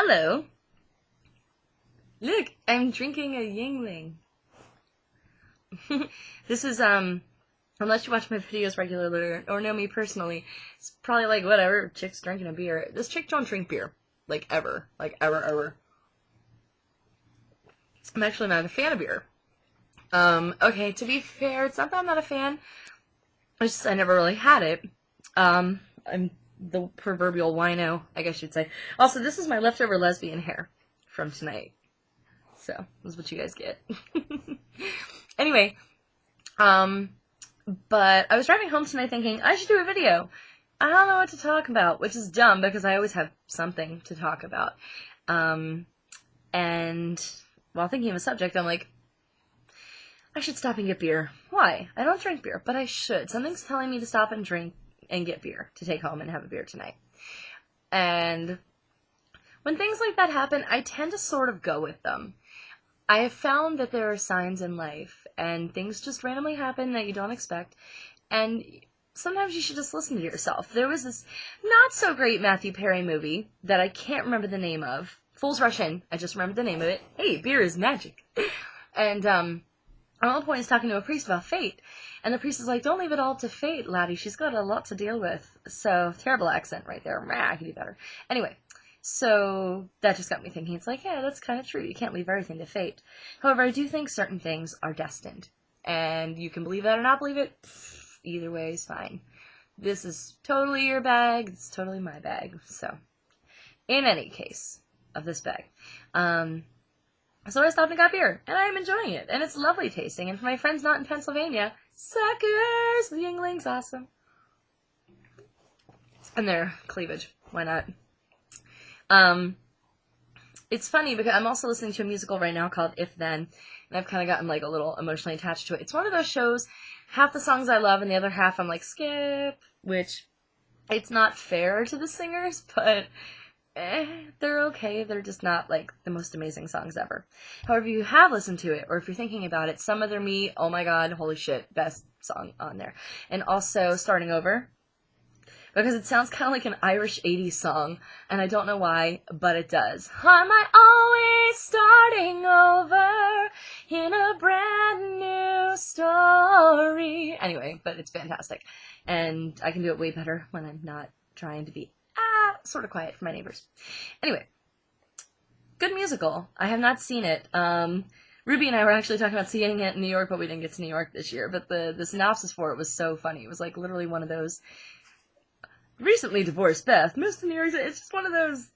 Hello. Look, I'm drinking a Yingling. This is, unless you watch my videos regularly or know me personally, it's probably like, whatever, chick's drinking a beer. This chick don't drink beer. Like, ever. Like, ever. I'm actually not a fan of beer. Okay, to be fair, it's not that I'm not a fan. It's just I never really had it. I'm the proverbial wino, I guess you'd say. Also, this is my leftover lesbian hair from tonight. So, this is what you guys get. Anyway, but I was driving home tonight thinking, I should do a video. I don't know what to talk about, which is dumb because I always have something to talk about. And while thinking of a subject, I'm like, I should stop and get beer. Why? I don't drink beer, but I should. Something's telling me to stop and drink and get beer, to take home and have a beer tonight. And when things like that happen, I tend to sort of go with them. I have found that there are signs in life, and things just randomly happen that you don't expect, and sometimes you should just listen to yourself. There was this not-so-great Matthew Perry movie that I can't remember the name of. Fools Rush In. I just remembered the name of it. Hey, beer is magic. And, at one point, he's talking to a priest about fate, and the priest is like, don't leave it all to fate, laddie. She's got a lot to deal with. So, terrible accent right there. I can do better. Anyway, so that just got me thinking. It's like, yeah, that's kind of true. You can't leave everything to fate. However, I do think certain things are destined, and you can believe that or not believe it. Either way is fine. This is totally your bag. It's totally my bag. So, in any case of this bag, so I stopped and got beer, and I am enjoying it, and it's lovely tasting, and for my friends not in Pennsylvania, suckers, the Yingling's awesome. And their cleavage, why not? It's funny because I'm also listening to a musical right now called If Then, and I've kind of gotten like a little emotionally attached to it. It's one of those shows, half the songs I love, and the other half I'm like, skip, which, it's not fair to the singers, but they're okay. They're just not, like, the most amazing songs ever. However, if you have listened to it, or if you're thinking about it, Some Other Me, oh my god, holy shit, best song on there. And also, Starting Over, because it sounds kind of like an Irish 80s song, and I don't know why, but it does. Am I always starting over in a brand new story? Anyway, but it's fantastic. And I can do it way better when I'm not trying to be sort of quiet for my neighbors. Anyway, good musical. I have not seen it. Ruby and I were actually talking about seeing it in New York, but we didn't get to New York this year. But the synopsis for it was so funny. It was like literally one of those recently divorced Beth moved to New York. It's just one of those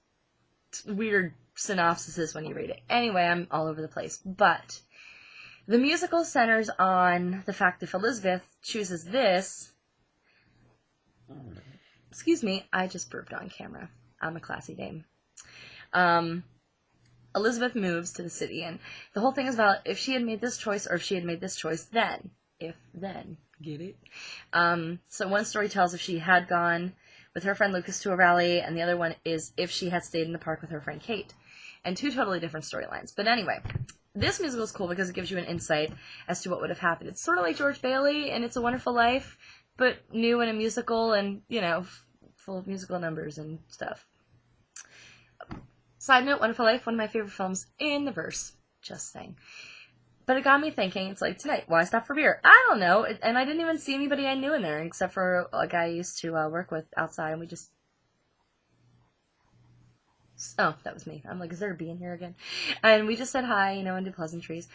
weird synopsises when you read it. Anyway, I'm all over the place. But the musical centers on the fact that if Elizabeth chooses this... Excuse me, I just burped on camera. I'm a classy dame. Elizabeth moves to the city, and the whole thing is about if she had made this choice or if she had made this choice then. If then. Get it? So one story tells if she had gone with her friend Lucas to a rally, and the other one is if she had stayed in the park with her friend Kate. And two totally different storylines. But anyway, this musical is cool because it gives you an insight as to what would have happened. It's sort of like George Bailey and It's a Wonderful Life, but new in a musical and, you know, full of musical numbers and stuff. Side note, Wonderful Life, one of my favorite films in the verse. Just saying. But it got me thinking, it's like, tonight, why stop for beer? I don't know. And I didn't even see anybody I knew in there, except for a guy I used to work with outside, and we just... Oh, that was me. I'm like, is there a bee in here again? And we just said hi, you know, and did pleasantries.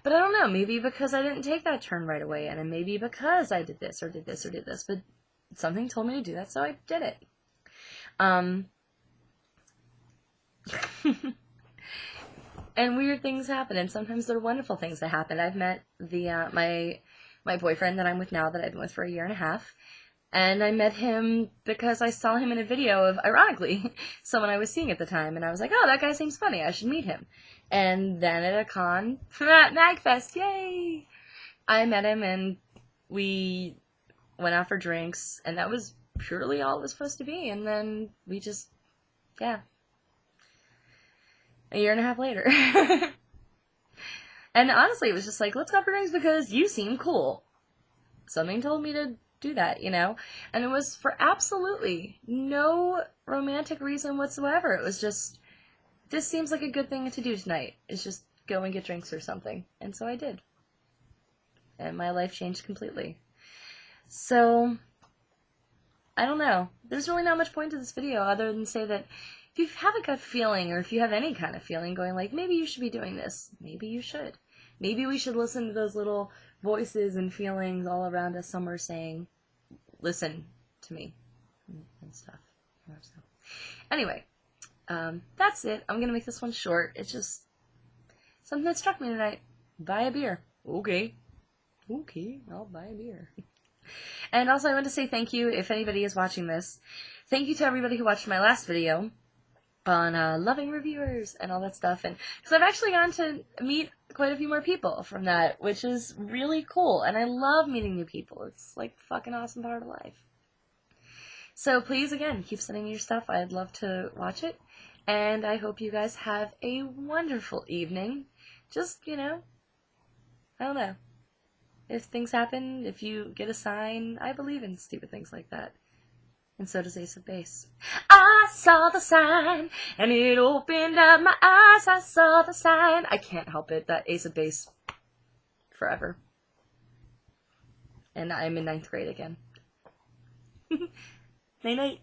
But I don't know, maybe because I didn't take that turn right away, and maybe because I did this, or did this, or did this, but something told me to do that, so I did it. And weird things happen, and sometimes they're wonderful things that happen. I've met the my boyfriend that I'm with now, that I've been with for a year and a half, and I met him because I saw him in a video of, ironically, someone I was seeing at the time, and I was like, oh, that guy seems funny, I should meet him. And then at a con, at MagFest, yay! I met him, and we went out for drinks, and that was purely all it was supposed to be, and then we just, yeah. A year and a half later. And honestly, it was just like, let's go for drinks because you seem cool. Something told me to do that, you know? And it was for absolutely no romantic reason whatsoever. It was just this seems like a good thing to do tonight, is just go and get drinks or something. And so I did. And my life changed completely. So, I don't know. There's really not much point to this video other than say that if you have a gut feeling, or if you have any kind of feeling going like, maybe you should be doing this, maybe you should. Maybe we should listen to those little voices and feelings all around us somewhere saying, listen to me, and stuff. So, anyway, that's it. I'm going to make this one short. It's just something that struck me tonight. Buy a beer. Okay. Okay, I'll buy a beer. And also I want to say thank you if anybody is watching this. Thank you to everybody who watched my last video on loving reviewers and all that stuff. And because I've actually gotten to meet quite a few more people from that, which is really cool. And I love meeting new people. It's like the fucking awesome part of life. So please, again, keep sending me your stuff. I'd love to watch it. And I hope you guys have a wonderful evening. Just, you know, I don't know. If things happen, if you get a sign, I believe in stupid things like that. And so does Ace of Base. I saw the sign, and it opened up my eyes. I saw the sign. I can't help it. That Ace of Base forever. And I'm in 9th grade again. Night-night.